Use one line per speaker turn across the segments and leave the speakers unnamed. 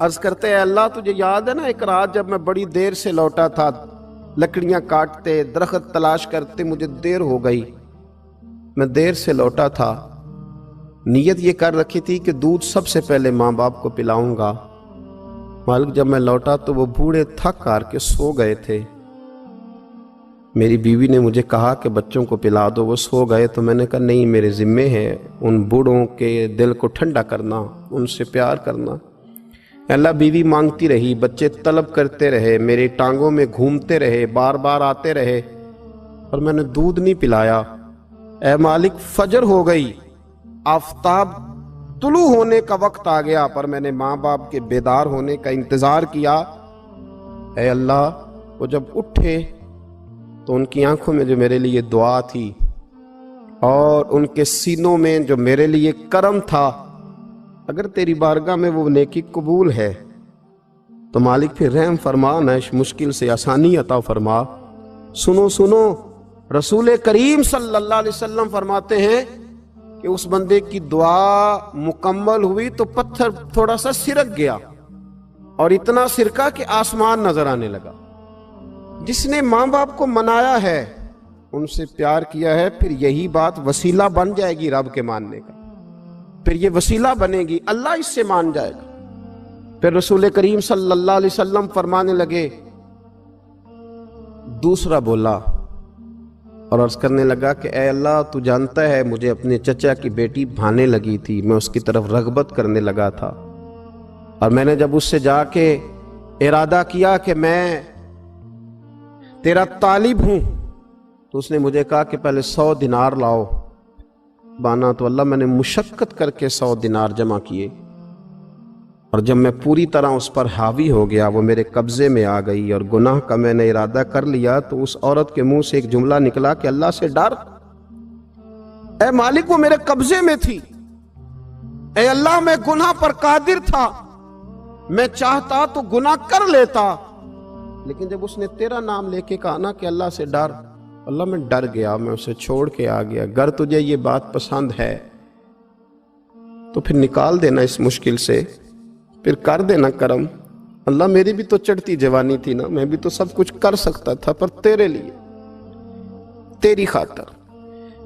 عرض کرتے ہیں اللہ تجھے یاد ہے نا ایک رات جب میں بڑی دیر سے لوٹا تھا، لکڑیاں کاٹتے، درخت تلاش کرتے، مجھے دیر ہو گئی، میں دیر سے لوٹا تھا، نیت یہ کر رکھی تھی کہ دودھ سب سے پہلے ماں باپ کو پلاؤں گا۔ مالک جب میں لوٹا تو وہ بوڑھے تھک ہار کے سو گئے تھے۔ میری بیوی نے مجھے کہا کہ بچوں کو پلا دو، وہ سو گئے، تو میں نے کہا نہیں، میرے ذمے ہے ان بوڑھوں کے دل کو ٹھنڈا کرنا، ان سے پیار کرنا۔ اللہ بیوی مانگتی رہی، بچے طلب کرتے رہے، میری ٹانگوں میں گھومتے رہے، بار بار آتے رہے، اور میں نے دودھ نہیں پلایا۔ اے مالک فجر ہو گئی، آفتاب طلوع ہونے کا وقت آ گیا، پر میں نے ماں باپ کے بیدار ہونے کا انتظار کیا۔ اے اللہ وہ جب اٹھے تو ان کی آنکھوں میں جو میرے لیے دعا تھی اور ان کے سینوں میں جو میرے لیے کرم تھا، اگر تیری بارگاہ میں وہ نیکی قبول ہے تو مالک پھر رحم فرما، نہ اس مشکل سے آسانی عطا فرما۔ سنو سنو، رسول کریم صلی اللہ علیہ وسلم فرماتے ہیں کہ اس بندے کی دعا مکمل ہوئی تو پتھر تھوڑا سا سرک گیا، اور اتنا سرکا کہ آسمان نظر آنے لگا۔ جس نے ماں باپ کو منایا ہے، ان سے پیار کیا ہے، پھر یہی بات وسیلہ بن جائے گی رب کے ماننے کا، پھر یہ وسیلہ بنے گی، اللہ اس سے مان جائے گا۔ پھر رسول کریم صلی اللہ علیہ وسلم فرمانے لگے، دوسرا بولا اور عرض کرنے لگا کہ اے اللہ تو جانتا ہے مجھے اپنے چچا کی بیٹی بھانے لگی تھی، میں اس کی طرف رغبت کرنے لگا تھا، اور میں نے جب اس سے جا کے ارادہ کیا کہ میں تیرا طالب ہوں، تو اس نے مجھے کہا کہ پہلے 100 دینار لاؤ۔ بانا تو اللہ میں نے مشقت کر کے 100 دینار جمع کیے، اور جب میں پوری طرح اس پر حاوی ہو گیا، وہ میرے قبضے میں آ گئی اور گناہ کا میں نے ارادہ کر لیا، تو اس عورت کے منہ سے ایک جملہ نکلا کہ اللہ سے ڈر۔ اے مالک وہ میرے قبضے میں تھی، اے اللہ میں گناہ پر قادر تھا، میں چاہتا تو گناہ کر لیتا، لیکن جب اس نے تیرا نام لے کے کہا نا کہ اللہ سے ڈر، اللہ میں ڈر گیا، میں اسے چھوڑ کے آ گیا۔ اگر تجھے یہ بات پسند ہے تو پھر نکال دینا اس مشکل سے، پھر کر دینا کرم۔ اللہ میری بھی تو چڑھتی جوانی تھی نا، میں بھی تو سب کچھ کر سکتا تھا، پر تیرے لیے، تیری خاطر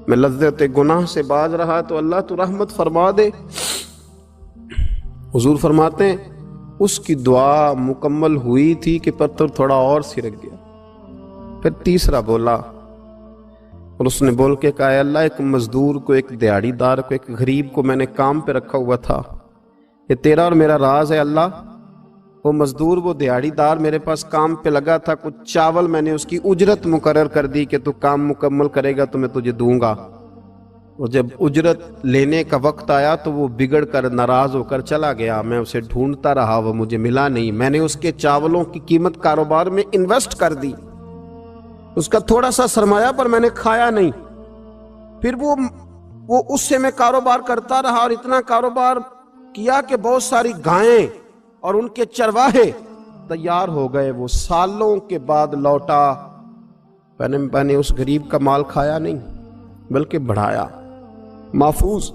میں لذت گناہ سے باز رہا، تو اللہ تو رحمت فرما دے۔ حضور فرماتے ہیں اس کی دعا مکمل ہوئی تھی کہ پتھر تھوڑا اور سرک گیا۔ پھر تیسرا بولا اور اس نے بول کے کہا، اے اللہ ایک مزدور کو، ایک دیہڑی دار کو، ایک غریب کو میں نے کام پہ رکھا ہوا تھا، یہ تیرا اور میرا راز ہے اللہ۔ وہ مزدور، وہ دیہڑی دار میرے پاس کام پہ لگا تھا، کچھ چاول میں نے اس کی اجرت مقرر کر دی کہ تو کام مکمل کرے گا تو میں تجھے دوں گا، اور جب اجرت لینے کا وقت آیا تو وہ بگڑ کر ناراض ہو کر چلا گیا، میں اسے ڈھونڈتا رہا، وہ مجھے ملا نہیں، میں نے اس کے چاولوں کی قیمت کاروبار میں انویسٹ کر دی، اس کا تھوڑا سا سرمایہ پر میں نے کھایا نہیں، پھر وہ اس سے میں کاروبار کرتا رہا، اور اتنا کاروبار کیا کہ بہت ساری گائیں اور ان کے چرواہے تیار ہو گئے، وہ سالوں کے بعد لوٹا، میں نے اس غریب کا مال کھایا نہیں بلکہ بڑھایا، محفوظ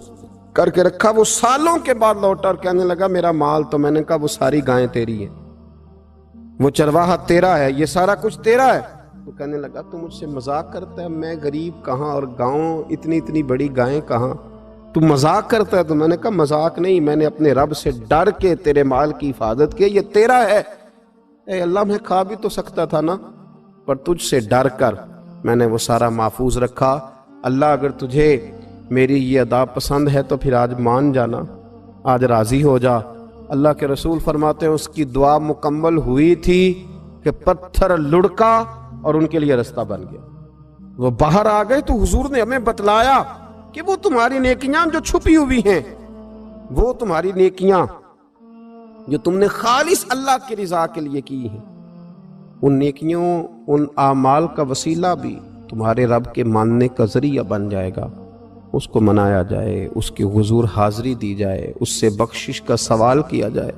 کر کے رکھا، وہ سالوں کے بعد لوٹا اور کہنے لگا میرا مال، تو میں نے کہا وہ ساری گائیں تیری ہیں، وہ چرواہا تیرا ہے، یہ سارا کچھ تیرا ہے۔ تو کہنے لگا تو مجھ سے مذاق کرتا ہے، میں غریب کہاں اور گاؤں اتنی بڑی گائیں کہاں، تو مذاق کرتا ہے؟ تو میں نے کہا مذاق نہیں، میں نے اپنے رب سے ڈر کے تیرے مال کی حفاظت کی، یہ تیرا ہے۔ اے اللہ میں کھا بھی تو سکتا تھا نا، پر تجھ سے ڈر کر میں نے وہ سارا محفوظ رکھا۔ اللہ اگر تجھے میری یہ ادا پسند ہے تو پھر آج مان جانا، آج راضی ہو جا۔ اللہ کے رسول فرماتے ہیں اس کی دعا مکمل ہوئی تھی کہ پتھر لڑکا اور ان کے لیے رستہ بن گیا، وہ باہر آ گئے۔ تو حضور نے ہمیں بتلایا کہ وہ تمہاری نیکیاں جو چھپی ہوئی ہیں، وہ تمہاری نیکیاں جو تم نے خالص اللہ کی رضا کے لیے کی ہیں، ان نیکیوں، ان اعمال کا وسیلہ بھی تمہارے رب کے ماننے کا ذریعہ بن جائے گا۔ اس کو منایا جائے، اس کی حضور حاضری دی جائے، اس سے بخشش کا سوال کیا جائے،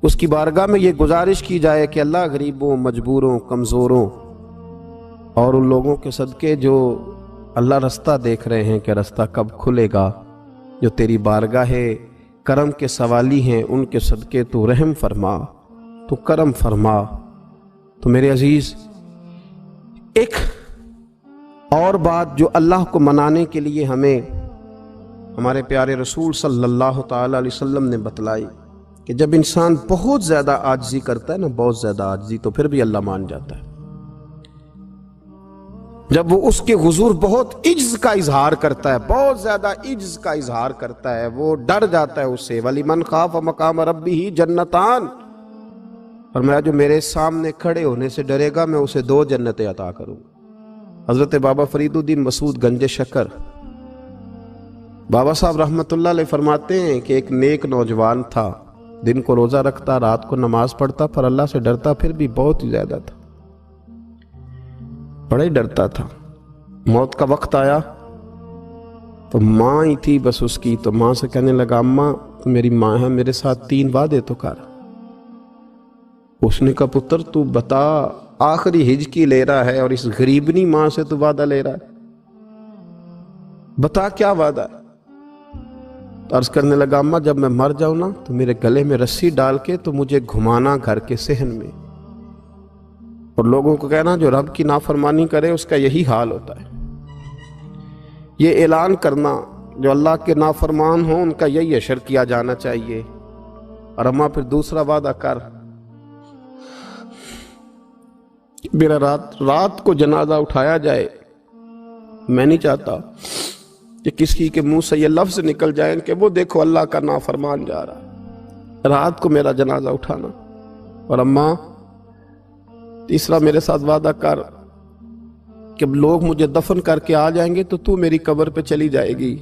اس کی بارگاہ میں یہ گزارش کی جائے کہ اللہ غریبوں، مجبوروں، کمزوروں اور ان لوگوں کے صدقے جو اللہ رستہ دیکھ رہے ہیں کہ رستہ کب کھلے گا، جو تیری بارگاہ کرم کے سوالی ہیں، ان کے صدقے تو رحم فرما، تو کرم فرما۔ تو میرے عزیز، ایک اور بات جو اللہ کو منانے کے لیے ہمیں ہمارے پیارے رسول صلی اللہ تعالی علیہ وسلم نے بتلائی کہ جب انسان بہت زیادہ عاجزی کرتا ہے نا، بہت زیادہ عاجزی، تو پھر بھی اللہ مان جاتا ہے۔ جب وہ اس کے حضور بہت عجز کا اظہار کرتا ہے، بہت زیادہ عجز کا اظہار کرتا ہے، وہ ڈر جاتا ہے اس سے۔ وَلِمَنْ خَافَ مَقَامَ رَبِّهِ جَنَّتَانِ، فرمایا جو میرے سامنے کھڑے ہونے سے ڈرے گا میں اسے 2 جنتیں عطا کروں۔ حضرت بابا فرید الدین مسعود گنج شکر بابا صاحب رحمۃ اللہ علیہ فرماتے ہیں کہ ایک نیک نوجوان تھا، دن کو روزہ رکھتا، رات کو نماز پڑھتا، پر اللہ سے ڈرتا پھر بھی بہت ہی زیادہ تھا، بڑا ہی ڈرتا تھا۔ موت کا وقت آیا تو ماں ہی تھی بس اس کی، تو ماں سے کہنے لگا اماں تو میری ماں ہے، میرے ساتھ 3 وعدے تو کر۔ اس نے کہا پتر تو بتا، آخری ہجکی لے رہا ہے اور اس غریبنی ماں سے تو وعدہ لے رہا ہے، بتا کیا وعدہ ہے؟ تو عرض کرنے لگا اماں جب میں مر جاؤں نا تو میرے گلے میں رسی ڈال کے تو مجھے گھمانا گھر کے صحن میں، اور لوگوں کو کہنا جو رب کی نافرمانی کرے اس کا یہی حال ہوتا ہے۔ یہ اعلان کرنا جو اللہ کے نافرمان ہوں ان کا یہی اشر کیا جانا چاہیے۔ اور اماں پھر دوسرا وعدہ کر، میرا رات کو جنازہ اٹھایا جائے، میں نہیں چاہتا کہ کسی کے منہ سے یہ لفظ نکل جائیں کہ وہ دیکھو اللہ کا نافرمان جا رہا ہے، رات کو میرا جنازہ اٹھانا۔ اور اماں تیسرا میرے ساتھ وعدہ کر کہ لوگ مجھے دفن کر کے آ جائیں گے تو میری قبر پہ چلی جائے گی،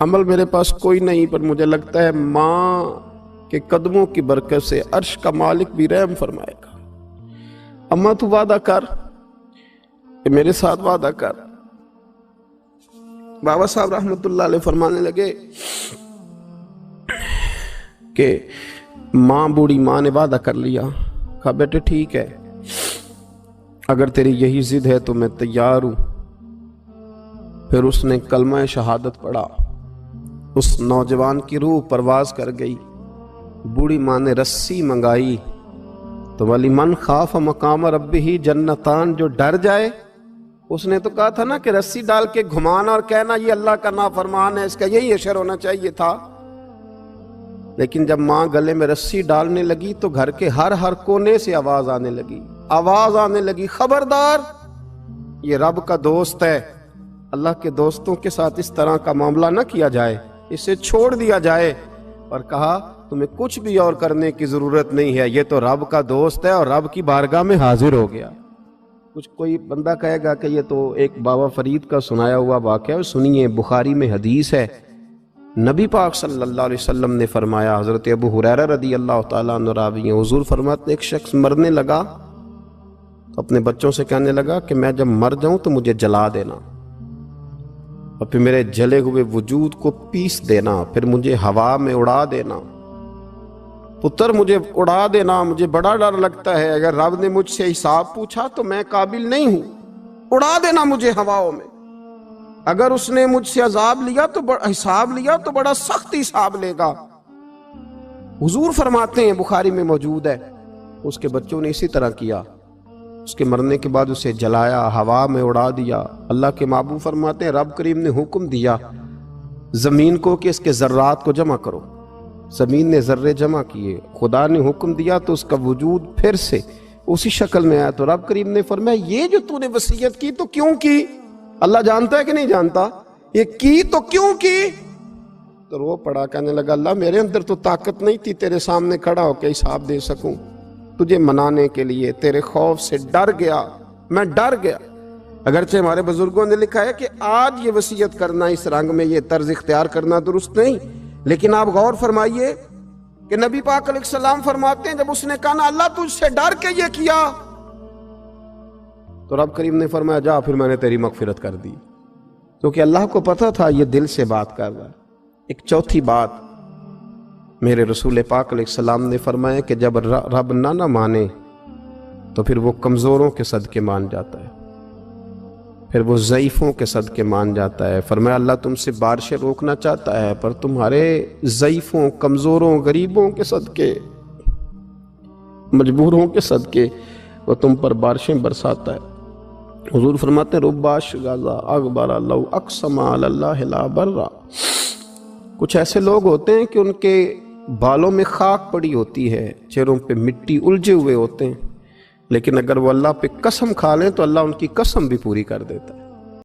عمل میرے پاس کوئی نہیں، پر مجھے لگتا ہے ماں کے قدموں کی برکت سے عرش کا مالک بھی رحم فرمائے گا۔ اماں تو وعدہ کر کہ میرے ساتھ وعدہ کر۔ بابا صاحب رحمۃ اللہ علیہ فرمانے لگے کہ ماں بوڑھی ماں نے وعدہ کر لیا، کہا بیٹے ٹھیک ہے، اگر تیری یہی ضد ہے تو میں تیار ہوں۔ پھر اس نے کلمہ شہادت پڑھا، اس نوجوان کی روح پرواز کر گئی، بوڑھی ماں نے رسی منگائی تو وَلِمَنْ خَافَ مَقَامَ رَبِّهِ جَنَّتَانِ، جو ڈر جائے، اس نے تو کہا تھا نا کہ رسی ڈال کے گھمانا اور کہنا یہ اللہ کا نافرمان ہے، اس کا یہی اشر ہونا چاہیے تھا۔ لیکن جب ماں گلے میں رسی ڈالنے لگی تو گھر کے ہر کونے سے آواز آنے لگی، خبردار یہ رب کا دوست ہے، اللہ کے دوستوں کے ساتھ اس طرح کا معاملہ نہ کیا جائے، اسے چھوڑ دیا جائے۔ اور کہا تمہیں کچھ بھی اور کرنے کی ضرورت نہیں ہے، یہ تو رب کا دوست ہے اور رب کی بارگاہ میں حاضر ہو گیا۔ کچھ کوئی بندہ کہے گا کہ یہ تو ایک بابا فرید کا سنایا ہوا واقعہ ہے، سنیے، بخاری میں حدیث ہے، نبی پاک صلی اللہ علیہ وسلم نے فرمایا، حضرت ابو ہریرہ رضی اللہ تعالیٰ عنہ راوی ہیں، حضور فرماتے ایک شخص مرنے لگا تو اپنے بچوں سے کہنے لگا کہ میں جب مر جاؤں تو مجھے جلا دینا، اور پھر میرے جلے ہوئے وجود کو پیس دینا، پھر مجھے ہوا میں اڑا دینا۔ پتر مجھے اڑا دینا، مجھے بڑا ڈر لگتا ہے، اگر رب نے مجھ سے حساب پوچھا تو میں قابل نہیں ہوں، اڑا دینا مجھے ہواؤں میں۔ اگر اس نے مجھ سے عذاب لیا تو حساب لیا تو بڑا سخت حساب لے گا۔ حضور فرماتے ہیں، بخاری میں موجود ہے، اس کے بچوں نے اسی طرح کیا، اس کے مرنے کے بعد اسے جلایا، ہوا میں اڑا دیا۔ اللہ کے محبوب فرماتے ہیں رب کریم نے حکم دیا زمین کو کہ اس کے ذرات کو جمع کرو، زمین نے ذرے جمع کیے، خدا نے حکم دیا تو اس کا وجود پھر سے اسی شکل میں آیا۔ تو رب کریم نے فرمایا یہ جو تو نے وصیت کی تو کیوں کی؟ اللہ جانتا ہے کہ نہیں جانتا؟ یہ کی تو کیوں کی؟ تو رو پڑا، کہنے لگا اللہ میرے اندر تو طاقت نہیں تھی تیرے سامنے کھڑا ہو کے حساب دے سکوں، تجھے منانے کے لیے تیرے خوف سے ڈر گیا، میں ڈر گیا۔ اگرچہ ہمارے بزرگوں نے لکھا ہے کہ آج یہ وصیت کرنا، اس رنگ میں یہ طرز اختیار کرنا درست نہیں، لیکن آپ غور فرمائیے کہ نبی پاک علیہ السلام فرماتے ہیں جب اس نے کہا نا اللہ تجھ سے ڈر کے یہ کیا، تو رب کریم نے فرمایا جا پھر میں نے تیری مغفرت کر دی، کیونکہ اللہ کو پتا تھا یہ دل سے بات کر رہا ہے۔ ایک چوتھی بات میرے رسول پاک علیہ السلام نے فرمایا کہ جب رب نہ مانے تو پھر وہ کمزوروں کے صدقے مان جاتا ہے۔ پھر وہ ضعیفوں کے صدقے مان جاتا ہے۔ فرمایا اللہ تم سے بارشیں روکنا چاہتا ہے، پر تمہارے ضعیفوں، کمزوروں، غریبوں کے صدقے، مجبوروں کے صدقے وہ تم پر بارشیں برساتا ہے۔ حضور فرماتے ہیں رب اشغاذا اغبر لو اقسم علی اللہ لا برا۔ کچھ ایسے لوگ ہوتے ہیں کہ ان کے بالوں میں خاک پڑی ہوتی ہے، چہروں پہ مٹی الجھے ہوئے ہوتے ہیں، لیکن اگر وہ اللہ پہ قسم کھا لیں تو اللہ ان کی قسم بھی پوری کر دیتا ہے۔